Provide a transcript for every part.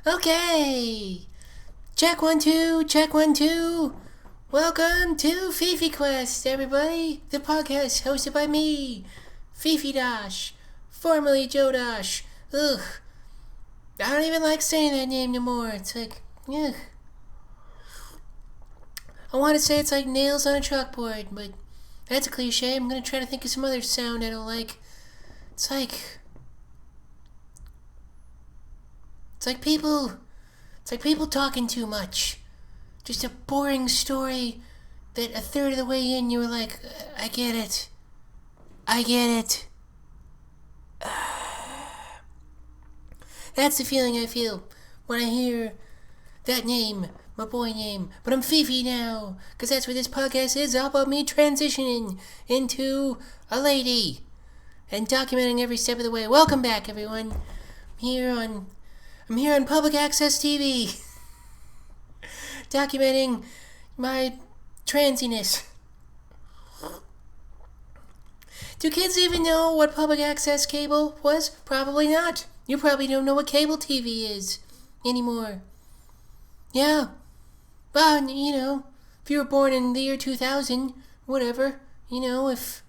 Okay. Check 1 2, check 1 2. Welcome to Fifi Quest, everybody. The podcast hosted by me, Fifi Dosch, formerly Joe Dosch. Ugh. I don't even like saying that name anymore. It's like, ugh. I want to say it's like nails on a chalkboard, but that's a cliche. I'm going to try to think of some other sound I don't like. It's like people talking too much. Just a boring story that a third of the way in you were like, I get it. That's the feeling I feel when I hear that name, my boy name. But I'm Fifi now, because that's what this podcast is, all about me transitioning into a lady and documenting every step of the way. Welcome back, everyone. I'm here on public access TV, documenting my transiness. Do kids even know what public access cable was? Probably not. You probably don't know what cable TV is anymore. Yeah. Well, if you were born in the year 2000, whatever, if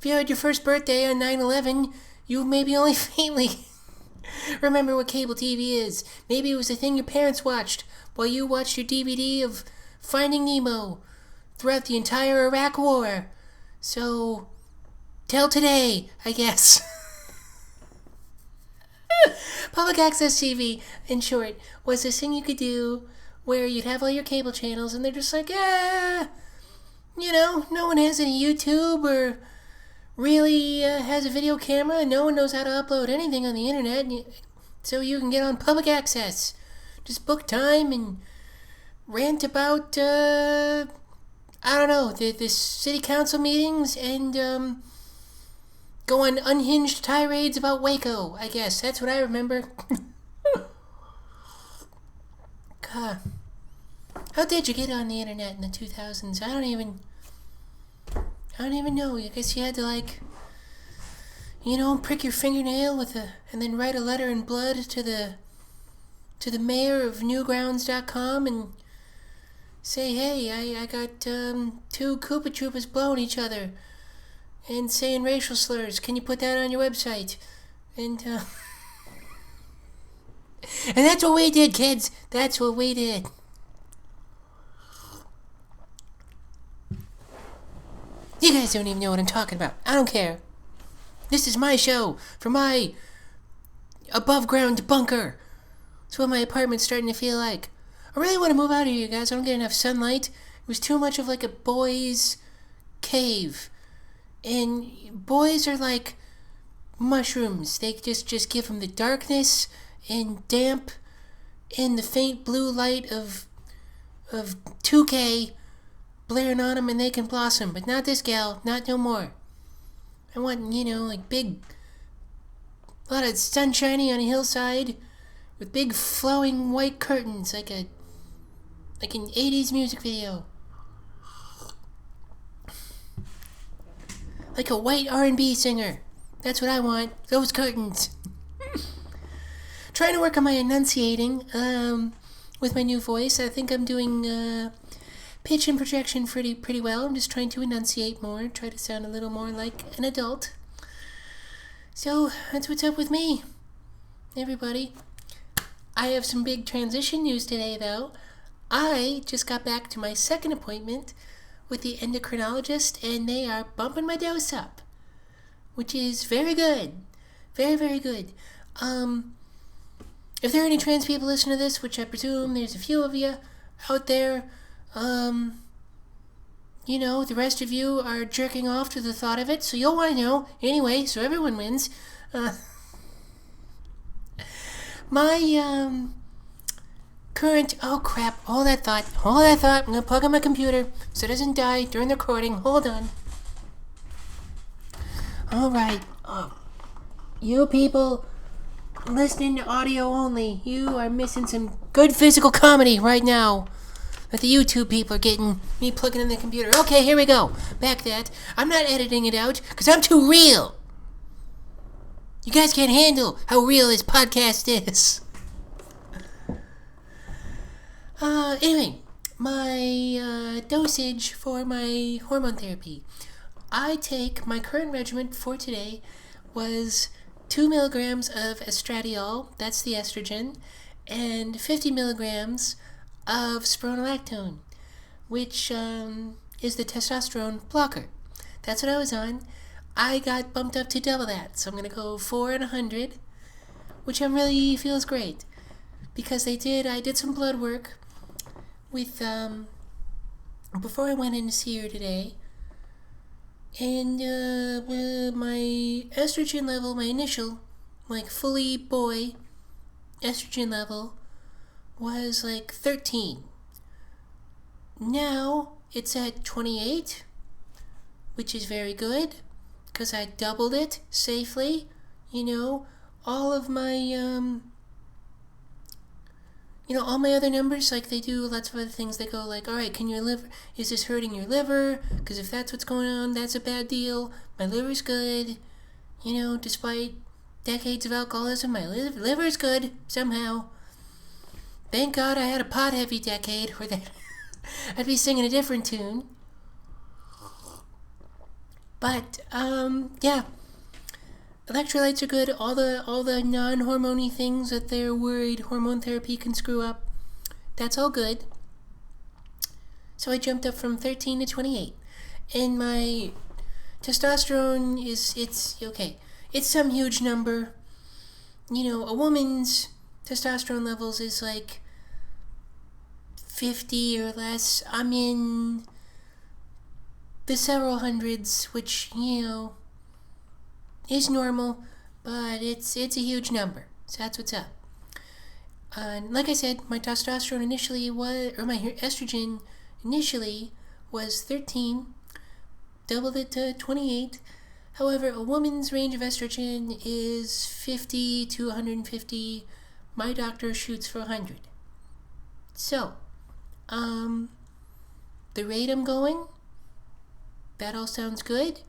you had your first birthday on 9/11, you maybe only faintly remember what cable TV is. Maybe it was the thing your parents watched while you watched your DVD of Finding Nemo throughout the entire Iraq War. So, till today, I guess. Public access TV, in short, was this thing you could do where you'd have all your cable channels and they're just like, no one has any YouTube or really has a video camera, and no one knows how to upload anything on the internet, so you can get on public access. Just book time and rant about, the city council meetings and go on unhinged tirades about Waco, I guess. That's what I remember. God. How did you get on the internet in the 2000s? I don't even know. I guess you had to, prick your fingernail and then write a letter in blood to the mayor of newgrounds.com and say, hey, I got two Koopa Troopas blowing each other and saying racial slurs. Can you put that on your website? And and that's what we did, kids. That's what we did. You guys don't even know what I'm talking about. I don't care. This is my show for my above-ground bunker. It's what my apartment's starting to feel like. I really want to move out of here, you guys. I don't get enough sunlight. It was too much of like a boys' cave. And boys are like mushrooms. They just give them the darkness and damp and the faint blue light of 2K blaring on them, and they can blossom. But not this gal. Not no more. I want, big, a lot of sunshiny on a hillside with big flowing white curtains, like an 80s music video. Like a white R&B singer. That's what I want. Those curtains. Trying to work on my enunciating with my new voice. I think I'm doing pitch and projection pretty well. I'm just trying to enunciate more, try to sound a little more like an adult. So that's what's up with me, everybody. I have some big transition news today, though. I just got back to my second appointment with the endocrinologist, and they are bumping my dose up, which is very good. Very, very good. If there are any trans people listening to this, which I presume there's a few of you out there, the rest of you are jerking off to the thought of it, so you'll want to know. Anyway, so everyone wins. My, current, oh crap, hold that thought, I'm gonna plug in my computer so it doesn't die during the recording. Hold on. Alright, you people listening to audio only, you are missing some good physical comedy right now that the YouTube people are getting me plugging in the computer. Okay, here we go. Back that. I'm not editing it out because I'm too real. You guys can't handle how real this podcast is. Anyway, my dosage for my hormone therapy. My current regimen for today was 2 milligrams of estradiol, that's the estrogen, and 50 milligrams of spironolactone, which is the testosterone blocker. That's what I was on. I got bumped up to double that, so I'm going to go 4 and 100, which really feels great. Because I did some blood work with, before I went in to see her today, and my estrogen level, my initial, like fully boy estrogen level, was like 13. Now it's at 28, which is very good, because I doubled it safely. All of my, all my other numbers, like they do lots of other things, they go like, all right, is this hurting your liver? Because if that's what's going on, that's a bad deal. My liver's good. Despite decades of alcoholism, my liver's good somehow. Thank God I had a pot-heavy decade where I'd be singing a different tune. But, yeah. Electrolytes are good. All the non-hormone things that they're worried hormone therapy can screw up, that's all good. So I jumped up from 13 to 28. And my testosterone it's okay. It's some huge number. A woman's testosterone levels is like 50 or less. I'm in the several hundreds, which, is normal, but it's a huge number. So that's what's up. Like I said, my testosterone my estrogen initially was 13, doubled it to 28. However, a woman's range of estrogen is 50 to 150. My doctor shoots for 100. So, the rate I'm going, that all sounds good.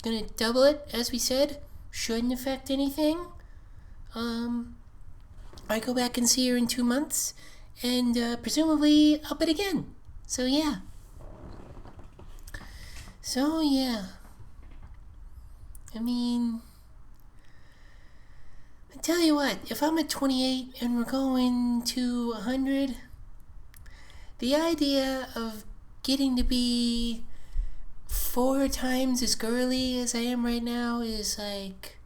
Gonna double it, as we said. Shouldn't affect anything. I go back and see her in 2 months, and presumably up it again. So yeah. I mean, I tell you what, if I'm at 28 and we're going to 100, the idea of getting to be 4 times as girly as I am right now is like,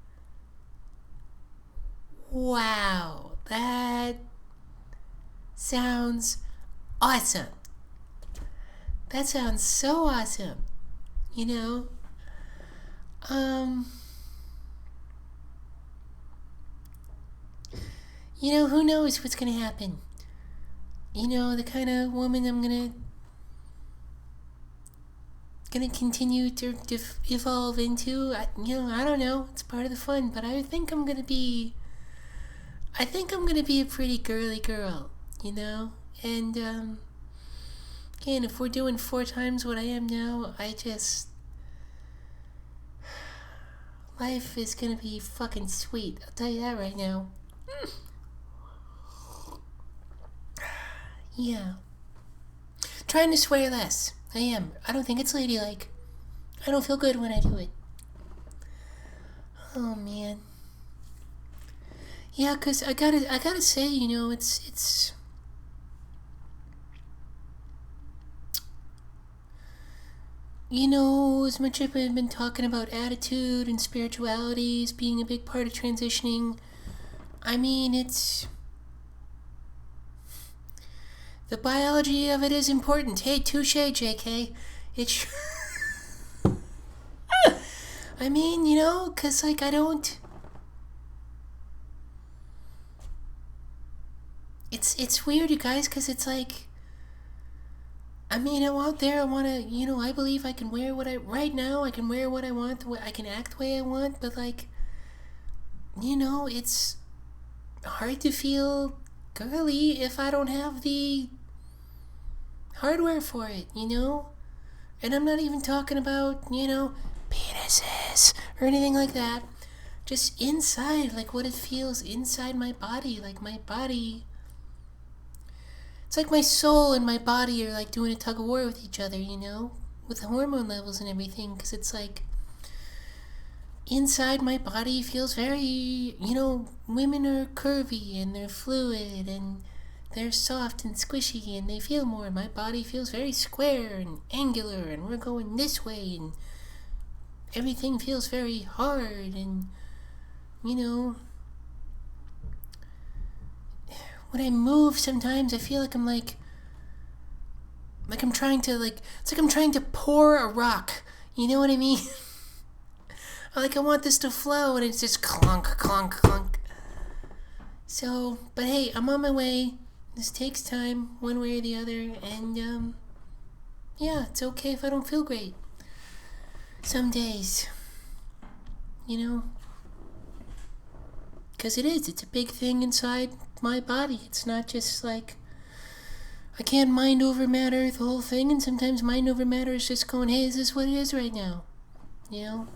wow, that sounds awesome. That sounds so awesome. Who knows what's gonna happen? The kind of woman I'm gonna continue to evolve into. I don't know. It's part of the fun, but I think I'm gonna be a pretty girly girl, And again, if we're doing 4 times what I am now, life is gonna be fucking sweet. I'll tell you that right now. Yeah. Trying to swear less. I am. I don't think it's ladylike. I don't feel good when I do it. Oh man. Yeah, 'cause I gotta say, it's as much as I've been talking about attitude and spirituality as being a big part of transitioning, I mean, the biology of it is important. Hey, touche, JK. It's I mean, 'cause like I don't. It's weird, you guys, 'cause it's like. I mean, I'm out there. I wanna, I believe I can wear right now. I can wear what I want. I can act the way I want. But like, it's hard to feel girly if I don't have the hardware for it, And I'm not even talking about, penises or anything like that. Just inside, like what it feels inside my body. Like my body it's like my soul and my body are like doing a tug of war with each other, you know, with the hormone levels and everything, because it's like inside my body feels very, you know, women are curvy and they're fluid and they're soft and squishy and they feel more. My body feels very square and angular and we're going this way and everything feels very hard and, you know, when I move sometimes I feel like I'm trying to it's like I'm trying to pour a rock. You know what I mean? I want this to flow and it's just clunk, clunk, clunk. So, but hey, I'm on my way. This takes time, one way or the other, and yeah, it's okay if I don't feel great. Some days, you know, because it's a big thing inside my body. It's not just like, I can't mind over matter the whole thing, and sometimes mind over matter is just going, hey, is this what it is right now? You know?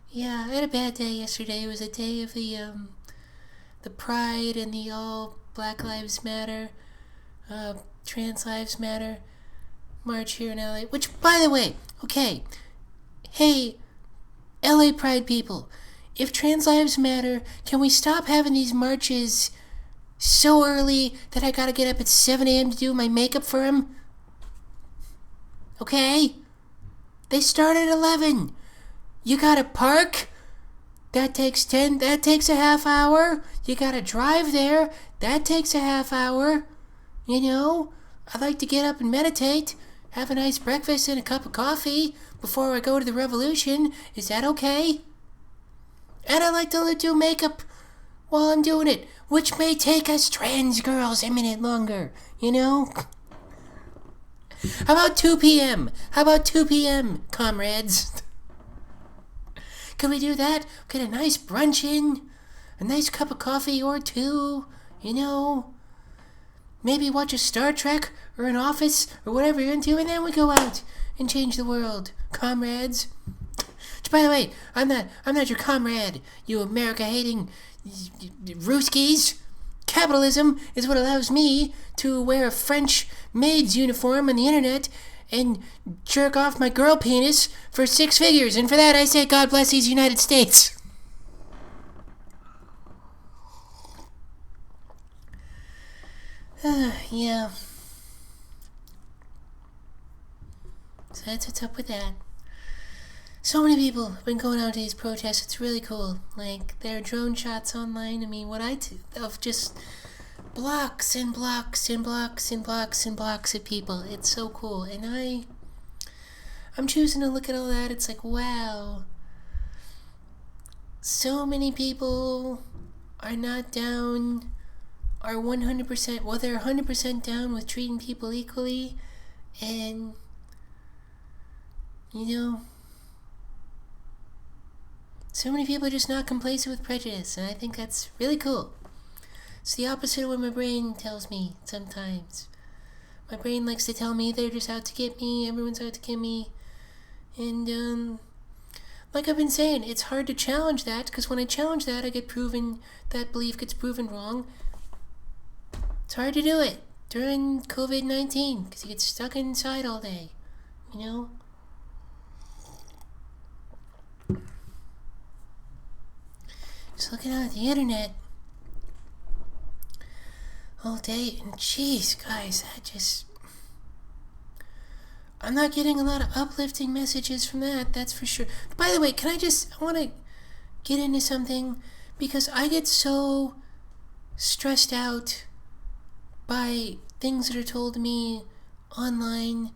Yeah, I had a bad day yesterday. It was a day of the Pride and the all Black Lives Matter, Trans Lives Matter march here in LA. Which, by the way, okay, hey, LA Pride people, if Trans Lives Matter, can we stop having these marches so early that I gotta get up at 7 a.m. to do my makeup for them? Okay? They start at 11. You gotta park. That takes a half hour. You gotta drive there. That takes a half hour. You know? I like to get up and meditate. Have a nice breakfast and a cup of coffee before I go to the revolution. Is that okay? And I like to do makeup while I'm doing it, which may take us trans girls a minute longer. You know? How about 2 p.m.? How about 2 p.m., comrades? Can we do that? Get a nice brunch in, a nice cup of coffee or two, you know? Maybe watch a Star Trek or an Office or whatever you're into, and then we go out and change the world, comrades. Which, by the way, I'm not your comrade, you America-hating Ruskies. Capitalism is what allows me to wear a French maid's uniform on the internet and jerk off my girl penis for 6 figures. And for that, I say, God bless these United States. Yeah. So that's what's up with that. So many people have been going out to these protests. It's really cool. Like, there are drone shots online. I mean, what I do of just blocks and blocks and blocks and blocks and blocks of people. It's so cool. And I'm choosing to look at all that. It's like, wow. So many people are not down, are 100%, well, they're 100% down with treating people equally. And, you know, so many people are just not complacent with prejudice. And I think that's really cool. It's the opposite of what my brain tells me sometimes. My brain likes to tell me they're just out to get me, everyone's out to get me. And, like I've been saying, it's hard to challenge that, because when I challenge that, that belief gets proven wrong. It's hard to do it during COVID-19, because you get stuck inside all day, you know? Just looking out at the internet all day, and jeez, guys, I'm not getting a lot of uplifting messages from that, that's for sure. By the way, I want to get into something, because I get so stressed out by things that are told to me online,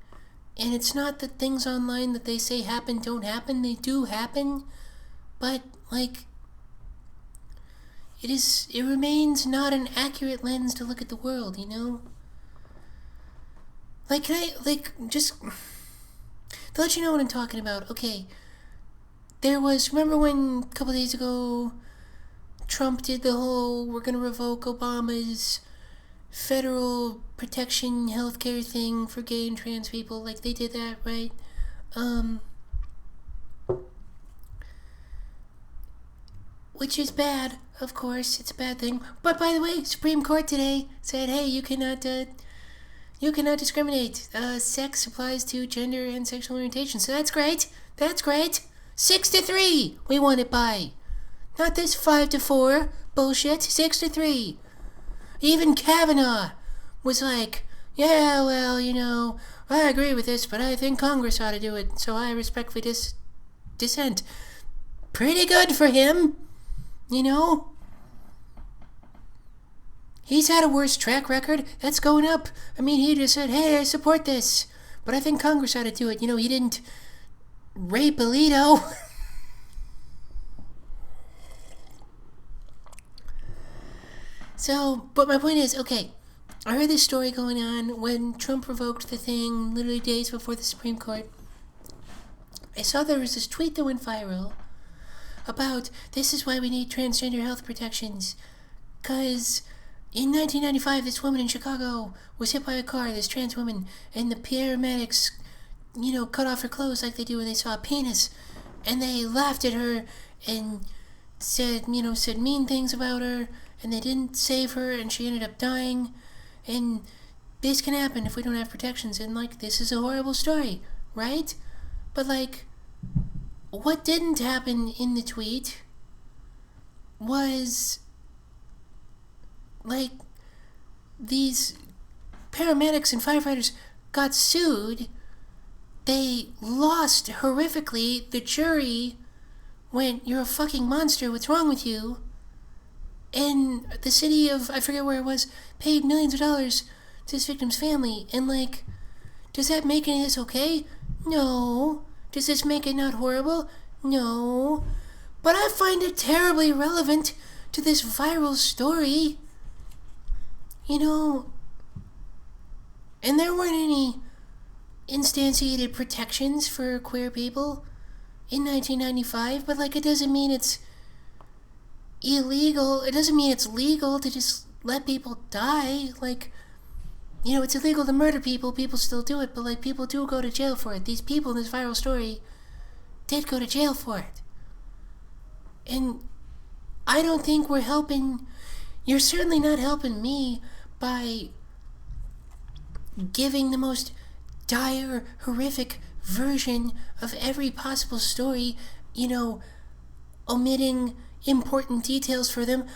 and it's not that things online that they say happen don't happen, they do happen, but, like, it remains not an accurate lens to look at the world, you know? Like, just to let you know what I'm talking about, okay, remember when a couple days ago, Trump did the whole, we're gonna revoke Obama's federal protection healthcare thing for gay and trans people, like, they did that, right? which is bad, of course. It's a bad thing. But by the way, Supreme Court today said, hey, you cannot discriminate. Sex applies to gender and sexual orientation. So that's great. That's great. 6-3. We won it by. Not this 5-4 bullshit. 6-3. Even Kavanaugh was like, yeah, well, I agree with this, but I think Congress ought to do it, so I respectfully dissent. Pretty good for him, He's had a worse track record. That's going up. I mean, he just said, hey, I support this, but I think Congress ought to do it. He didn't rape Alito. So, but my point is, okay, I heard this story going on when Trump revoked the thing literally days before the Supreme Court. I saw there was this tweet that went viral about this is why we need transgender health protections. Because in 1995, this woman in Chicago was hit by a car, this trans woman, and the paramedics, cut off her clothes like they do when they saw a penis. And they laughed at her and said mean things about her, and they didn't save her, and she ended up dying. And this can happen if we don't have protections. And, this is a horrible story, right? But, what didn't happen in the tweet was, these paramedics and firefighters got sued. They lost horrifically. The jury went, you're a fucking monster, what's wrong with you? And the city of, I forget where it was, paid millions of dollars to this victim's family. And, does that make any of this okay? No. Does this make it not horrible? No. But I find it terribly relevant to this viral story. And there weren't any instantiated protections for queer people in 1995, but, it doesn't mean it's illegal. It doesn't mean it's legal to just let people die. It's illegal to murder people. People still do it, but people do go to jail for it. These people in this viral story did go to jail for it. And I don't think we're helping. You're certainly not helping me by giving the most dire, horrific version of every possible story, omitting important details for them,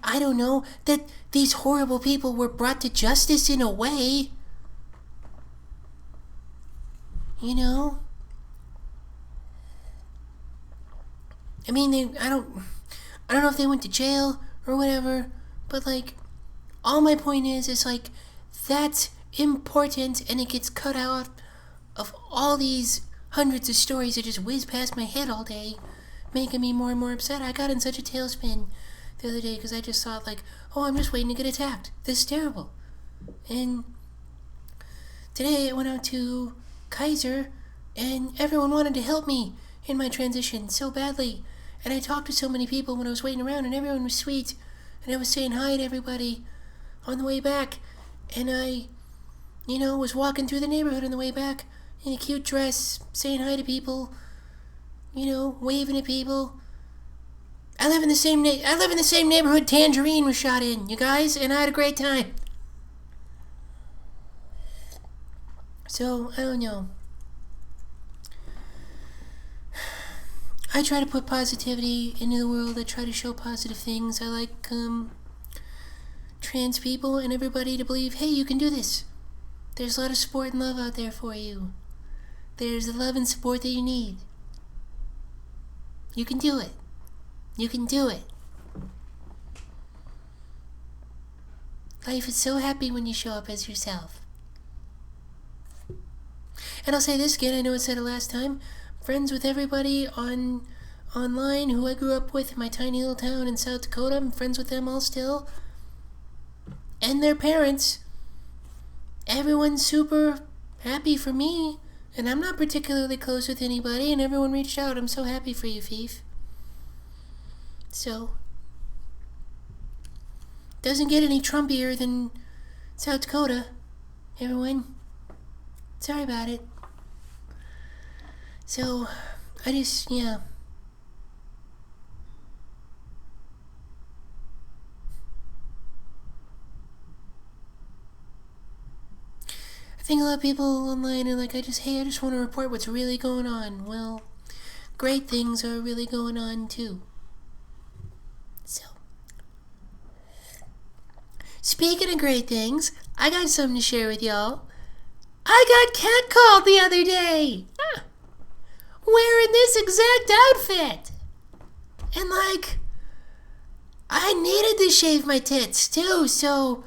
I don't know, that these horrible people were brought to justice in a way. I mean, I don't know if they went to jail or whatever, but all my point is that's important, and it gets cut out of all these hundreds of stories that just whiz past my head all day, making me more and more upset. I got in such a tailspin the other day because I just thought oh, I'm just waiting to get attacked. This is terrible. And today I went out to Kaiser and everyone wanted to help me in my transition so badly. And I talked to so many people when I was waiting around, and everyone was sweet. And I was saying hi to everybody on the way back. And I, was walking through the neighborhood on the way back in a cute dress, saying hi to people, waving at people. I live in the same neighborhood Tangerine was shot in, you guys, and I had a great time. So, I don't know. I try to put positivity into the world. I try to show positive things. I like trans people and everybody to believe, hey, you can do this. There's a lot of support and love out there for you. There's the love and support that you need. You can do it. You can do it. Life is so happy when you show up as yourself. And I'll say this again, I know I said it last time. Friends with everybody online who I grew up with in my tiny little town in South Dakota. I'm friends with them all still. And their parents. Everyone's super happy for me. And I'm not particularly close with anybody, and everyone reached out. I'm so happy for you, Fifi. So, doesn't get any Trumpier than South Dakota, everyone. Sorry about it. So, I just, think a lot of people online are like, I just want to report what's really going on. Well, great things are really going on too. So, speaking of great things, I got something to share with y'all. I got catcalled the other day. Wearing this exact outfit. And I needed to shave my tits too, so,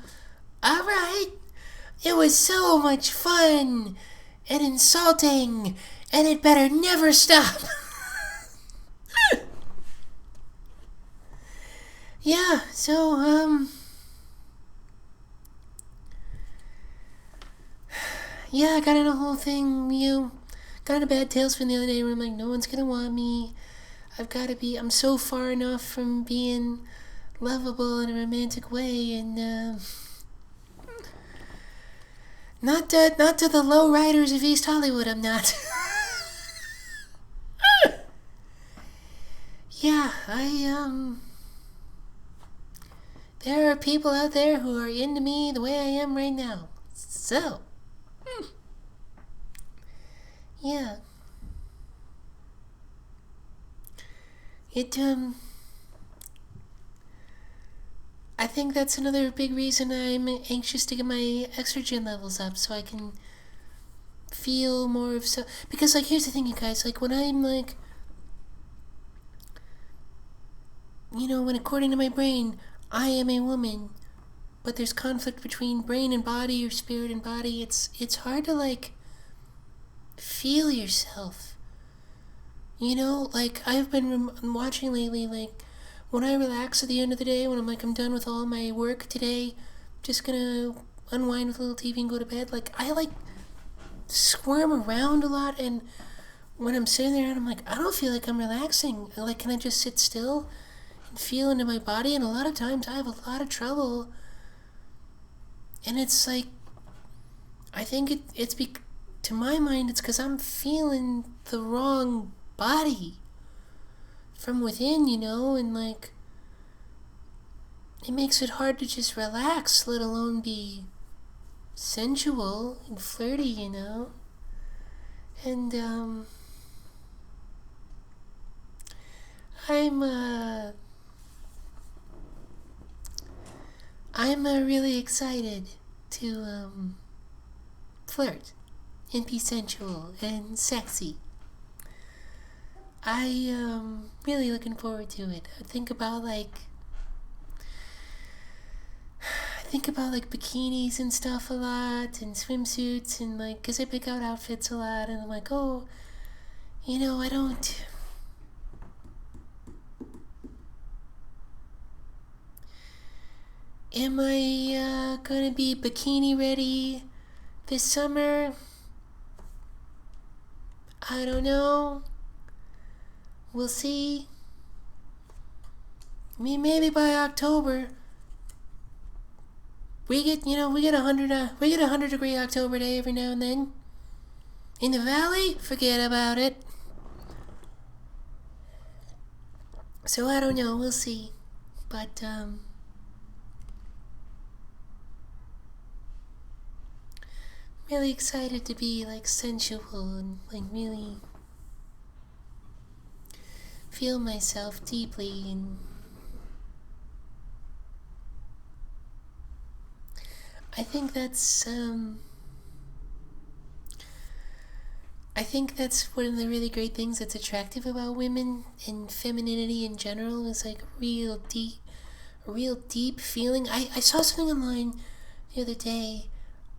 alright. It was so much fun and insulting, and it better never stop. Yeah, so, yeah, I got in a whole thing, got in a bad tailspin the other day where I'm like, no one's gonna want me. I'm so far enough from being lovable in a romantic way, and, not to the low riders of East Hollywood, I'm not. Yeah, there are people out there who are into me the way I am right now. So, yeah. I think that's another big reason I'm anxious to get my estrogen levels up so I can feel more of so. Because, here's the thing, you guys. When I'm, when according to my brain, I am a woman, but there's conflict between brain and body or spirit and body, it's hard to, feel yourself. I've been watching lately, when I relax at the end of the day, when I'm done with all my work today, just gonna unwind with a little TV and go to bed, I squirm around a lot, and when I'm sitting there and I'm I don't feel like I'm relaxing. Can I just sit still and feel into my body? And a lot of times I have a lot of trouble, and it's I think to my mind, it's because I'm feeling the wrong body from within, and it makes it hard to just relax, let alone be sensual and flirty, and I'm really excited to flirt and be sensual and sexy. Really looking forward to it. I think about bikinis and stuff a lot, and swimsuits, and cause I pick out outfits a lot, and I'm oh, I don't. Am I gonna be bikini ready this summer? I don't know. We'll see. I mean, maybe by October. We get a 100-degree October day every now and then. In the valley, forget about it. So I don't know, we'll see. But really excited to be sensual and really feel myself deeply, and I think that's one of the really great things that's attractive about women and femininity in general, is a real deep feeling. I saw something online the other day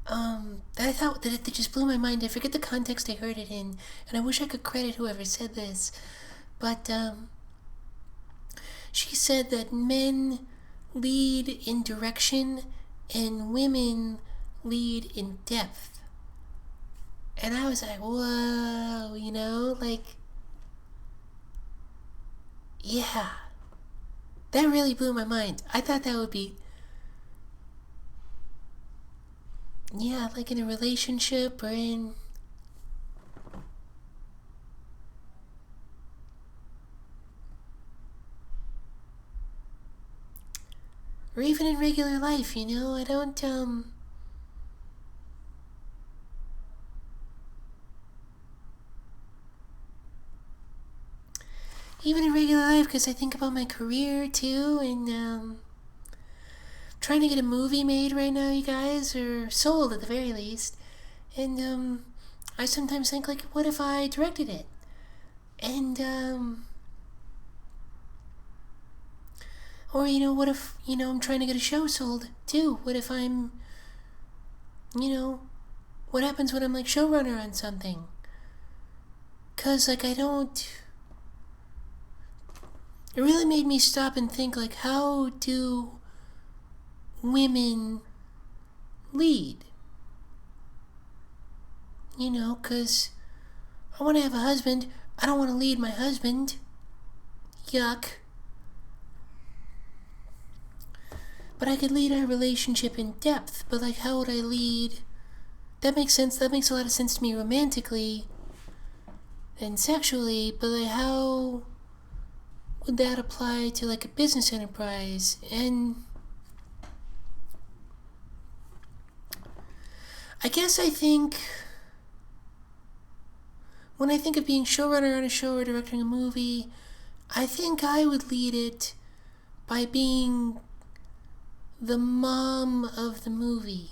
that I thought that it just blew my mind. I forget the context I heard it in, and I wish I could credit whoever said this, but she said that men lead in direction and women lead in depth. And I was whoa, yeah, that really blew my mind. I thought that would be, yeah, in a relationship or even in regular life, I don't, even in regular life, because I think about my career too, and trying to get a movie made right now, you guys, or sold at the very least. And I sometimes think, like, what if I directed it? And or what if I'm trying to get a show sold too? What if I'm what happens when I'm like showrunner on something? Cause like it really made me stop and think, like, how do women lead? Cause I want to have a husband. I don't want to lead my husband. Yuck. But I could lead our relationship in depth. But like, how would I lead? That makes sense. That makes a lot of sense to me romantically and sexually. But like, how would that apply to like a business enterprise? And I guess I think when I think of being showrunner on a show or directing a movie, I think I would lead it by being the mom of the movie,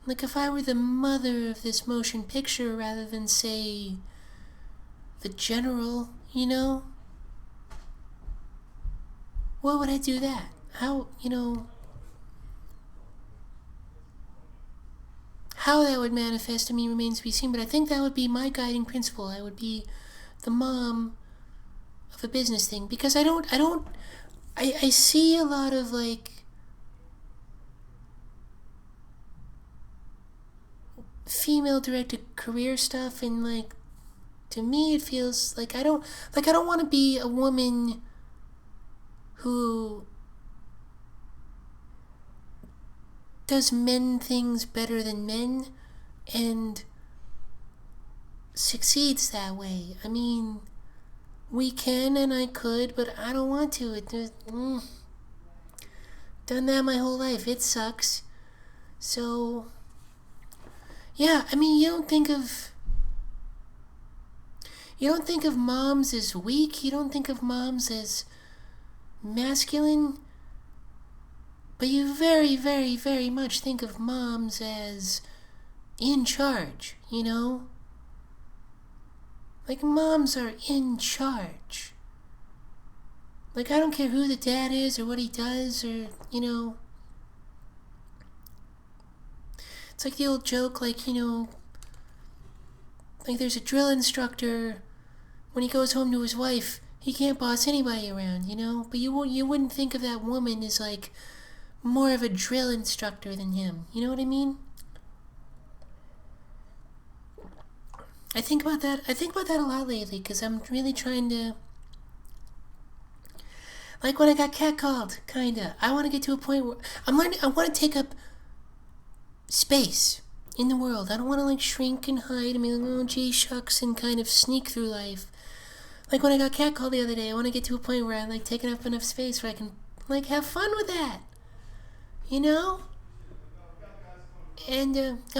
Like if I were the mother of this motion picture rather than, say, the general, What would I do that? How, How that would manifest to me remains to be seen, but I think that would be my guiding principle. I would be the mom of a business thing, because I see a lot of like female directed career stuff, and like to me it feels like I don't want to be a woman who does men things better than men and succeeds that way. I mean, we can and I could, but I don't want to. Done that my whole life. It sucks. So, yeah, I mean, you don't think of moms as weak. You don't think of moms as masculine. But you very, very, very much think of moms as in charge, Like, moms are in charge. Like, I don't care who the dad is or what he does or, It's like the old joke, like, like there's a drill instructor. When he goes home to his wife, he can't boss anybody around, But you wouldn't think of that woman as, like, more of a drill instructor than him. You know what I mean? I think about that a lot lately, because I'm really trying to, like when I got catcalled, kinda. I want to get to a point where I want to take up space in the world. I don't want to like shrink and hide and be like, oh gee shucks, and kind of sneak through life. Like when I got catcalled the other day, I want to get to a point where I like taking up enough space where I can like have fun with that. And, oh,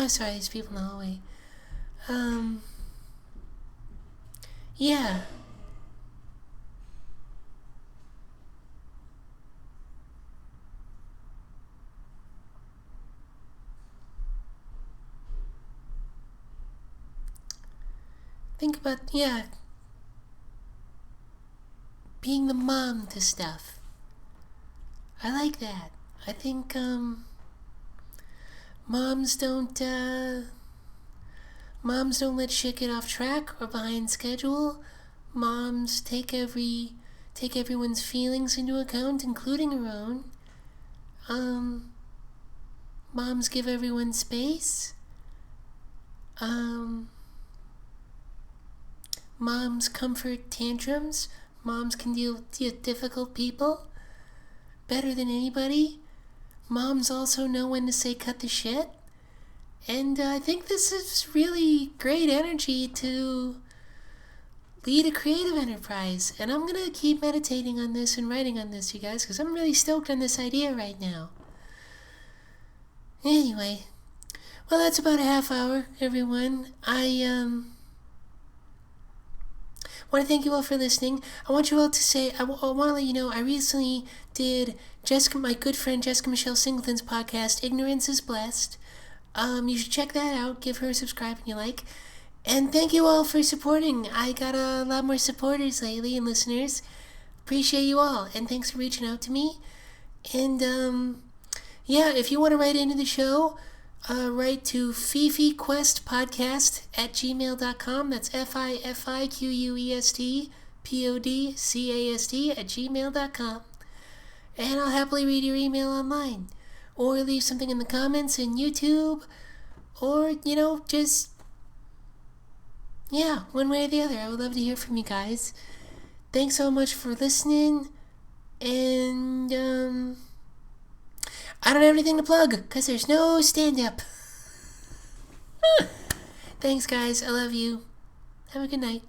sorry, there's people in the hallway. Yeah. Think about, being the mom to stuff. I like that. I think, moms don't let shit get off track or behind schedule. Moms take everyone's feelings into account, including her own. Moms give everyone space. Moms comfort tantrums. Moms can deal with difficult people better than anybody. Moms also know when to say cut the shit. And I think this is really great energy to lead a creative enterprise. And I'm going to keep meditating on this and writing on this, you guys, because I'm really stoked on this idea right now. Anyway, well, that's about a half hour, everyone. want to thank you all for listening. I want you all to say, I want to let you know, I recently did my good friend Jessica Michelle Singleton's podcast, Ignorance is Blessed. You should check that out. Give her a subscribe if you like. And thank you all for supporting. I got a lot more supporters lately and listeners. Appreciate you all. And thanks for reaching out to me. And, yeah, if you want to write into the show, write to Fifi Quest Podcast at gmail.com. That's FIFIQUEST PODCAST at gmail.com. And I'll happily read your email online. Or leave something in the comments in YouTube. Or, just, yeah, one way or the other. I would love to hear from you guys. Thanks so much for listening. And, I don't have anything to plug, because there's no stand-up. Thanks, guys. I love you. Have a good night.